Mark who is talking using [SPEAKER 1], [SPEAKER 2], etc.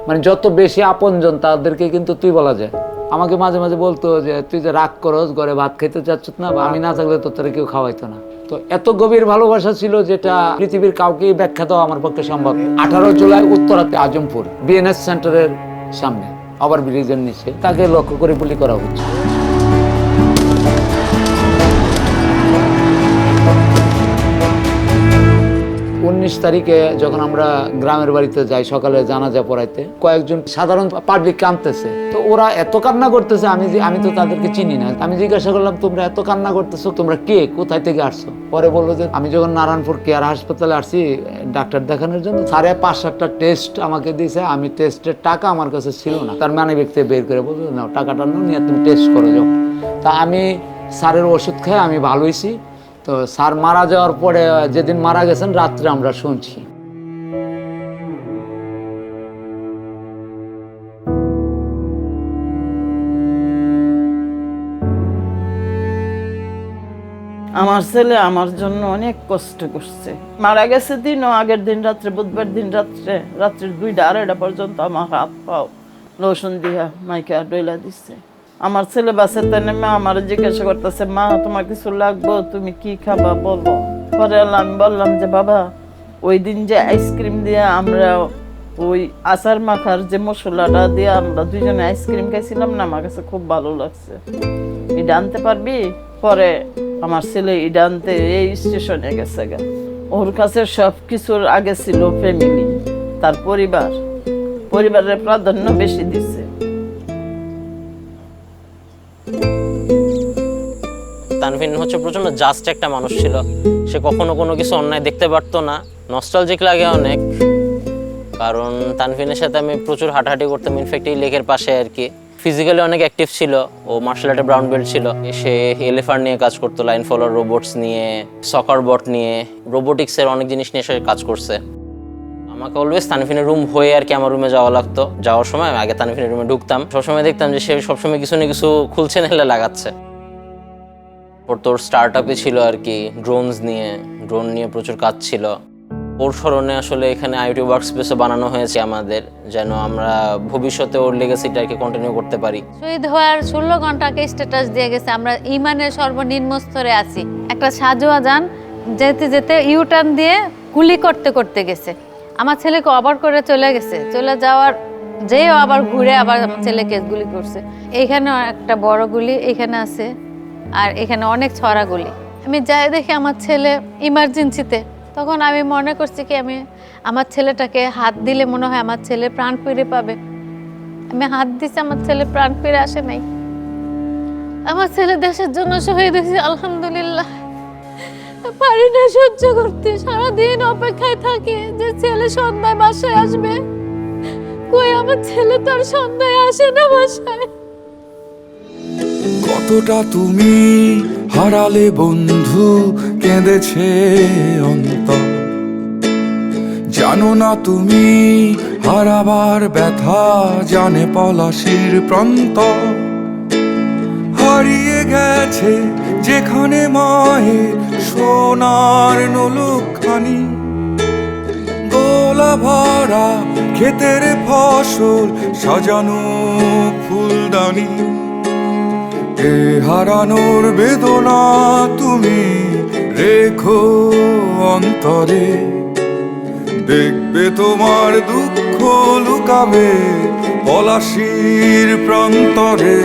[SPEAKER 1] মানে যত বেশি আপনজন তাদেরকে কিন্তু তুই বলা যায়। আমাকে মাঝে মাঝে বলতো যে তুই যে রাগ করস, ঘরে ভাত খেতে চাচ্ছ না, বা আমি না থাকলে তো তোরা কেউ খাওয়াইতো না। তো এত গভীর ভালোবাসা ছিল যেটা পৃথিবীর কাউকে ব্যাখ্যা দেওয়া আমার পক্ষে সম্ভব। 18 জুলাই উত্তরাতে আজমপুর বিএনএস সেন্টারের সামনে ওভার ব্রিজের নিচে তাকে লক্ষ্য করে গুলি করা হচ্ছে। 19 তারিখে যখন আমরা গ্রামের বাড়িতে যাই সকালে জানাজা পড়াইতে, কয়েকজন সাধারণ পাবলিক কাঁদতেছে। তো ওরা এত কান্না করতেছে, আমি তো তাদেরকে চিনি না। আমি জিজ্ঞাসা করলাম, তোমরা এত কান্না করতেছো, তোমরা কে, কোথায় থেকে আসছো? পরে বললো যে আমি যখন নারায়ণপুর কেয়ার হাসপাতালে আসছি ডাক্তার দেখানোর জন্য, 5.5-7টা টেস্ট আমাকে দিয়েছে। আমি টেস্টের টাকা আমার কাছে ছিল না, তার মানে ব্যক্তি বের করে বললো না টাকাটা নিয়ে তুমি টেস্ট করো যাও। তা আমি স্যারের ওষুধ খেয়ে আমি ভালো হয়েছি। তো স্যার মারা যাওয়ার পরে যেদিন মারা গেছেন রাত্রে আমরা শুনছি।
[SPEAKER 2] আমার ছেলে আমার জন্য অনেক কষ্ট করছে। মারা গেছে দিনও আগের দিন রাত্রে, বুধবার দিন রাত্রের 2টা-2:30 পর্যন্ত আমার হাত পাও লোশন দিয়া মাইকা ডইলা দিচ্ছে। আমার ছেলে বাসাতে নেমে আমার জিজ্ঞাসা করতেছে, মা তোমার কিছু লাগবো, তুমি কি খাবা বলো। পরে আমি বললাম যে বাবা, ওই দিন যে আইসক্রিম দিয়ে আমরা ওই আচার মাখার যে মশলাটা দিয়ে আমরা দুইজনে আইসক্রিম খাইছিলাম না, আমার কাছে খুব ভালো লাগছে, এটা আনতে পারবি? পরে আমার ছেলে এটা আনতে এই স্টেশনে গেছে গা। ওর কাছে সব কিছুর আগে ছিল ফ্যামিলি, তার পরিবারের প্রাধান্য বেশি দিচ্ছে।
[SPEAKER 3] তানভীর হচ্ছে প্রচন্ড জাস্ট একটা মানুষ ছিল। সে কখনো কোনো কিছু অন্যায় দেখতে পারতো না। নস্টালজিক লাগে অনেক, কারণ তানভীরের সাথে আমি প্রচুর হাঁটাহাঁটি করতাম। ইনফ্যাক্ট এই লেকের পাশে আর কি। ফিজিক্যালি অনেক অ্যাক্টিভ ছিল। ও মার্শাল আর্টে ব্রাউন বেল্ট ছিল। সে এলিফ্যান্ট নিয়ে কাজ করতো, লাইন ফলোয়ার রোবটস নিয়ে, সকার বট নিয়ে, রোবোটিক্সের অনেক জিনিস নিয়ে সে কাজ করছে। আমাকে অলওয়েজ তানভীরের রুম হয়ে আর কি আমার রুমে যাওয়া লাগতো। যাওয়ার সময় আগে তানভীরের রুমে ঢুকতাম, সবসময় দেখতাম যে সে সবসময় কিছু না কিছু খুলছে নাহলে লাগাচ্ছে। ওর তোর স্টার্ট আপে ছিল আর কি ড্রোন নিয়ে প্রচুর কাজ ছিল। ওর স্মরণে আসলে এখানে আইটি ওয়ার্ক স্পেসও বানানো হয়েছে আমাদের, যেন আমরা ভবিষ্যতে ওর লেগেসিটাকে কন্টিনিউ করতে পারি।
[SPEAKER 4] শহীদ হওয়ার 16 ঘন্টাকে স্ট্যাটাস দিয়ে গেছে, আমরা ইমানের সর্বনিম্ন স্তরে আছি। একটা সাজোয়া যান যেতে যেতে ইউটার্ন দিয়ে গুলি করতে করতে গেছে, আমার ছেলেকে অবার করে চলে গেছে। চলে যাওয়ার যেও আবার ঘুরে আবার আমার ছেলেকে গুলি করছে। এইখানে একটা বড় গুলি এখানে আছে, আর এখানে অনেক ছড়া গুলি। আমি যাই দেখি আমার ছেলে ইমার্জেন্সিতে, তখন আমি মনে করছি কি আমি আমার ছেলেটাকে হাত দিলে মনে হয় আমার ছেলে প্রাণ ফিরে পাবে। আমি হাত দিছি, আমার ছেলে প্রাণ ফিরে আসে নাই। আমার ছেলে দেশের জন্য শহীদ হয়েছে, আলহামদুলিল্লাহ। পারি না সহ্য করতে, সারাদিন অপেক্ষায় থাকি যে ছেলে সন্ধ্যায় বাসায় আসবে। কই আমার ছেলে তো আর সন্ধ্যায় আসে না বাসায়।
[SPEAKER 5] কতটা তুমি হারালে বন্ধু, কেঁদেছে অন্তর। জানো না তুমি হারাবার ব্যথা, জানে পলাশির প্রান্ত। হারিয়ে গেছে যেখানে মায়ের সোনার নলুকখানি, গোলা ভরা ক্ষেতের ফসল, সাজানো ফুলদানি। এ হারানোর বেদনা তুমি রেখো অন্তরে, দেখবে তোমার দুঃখ লুকাবে পলাশির প্রান্তরে।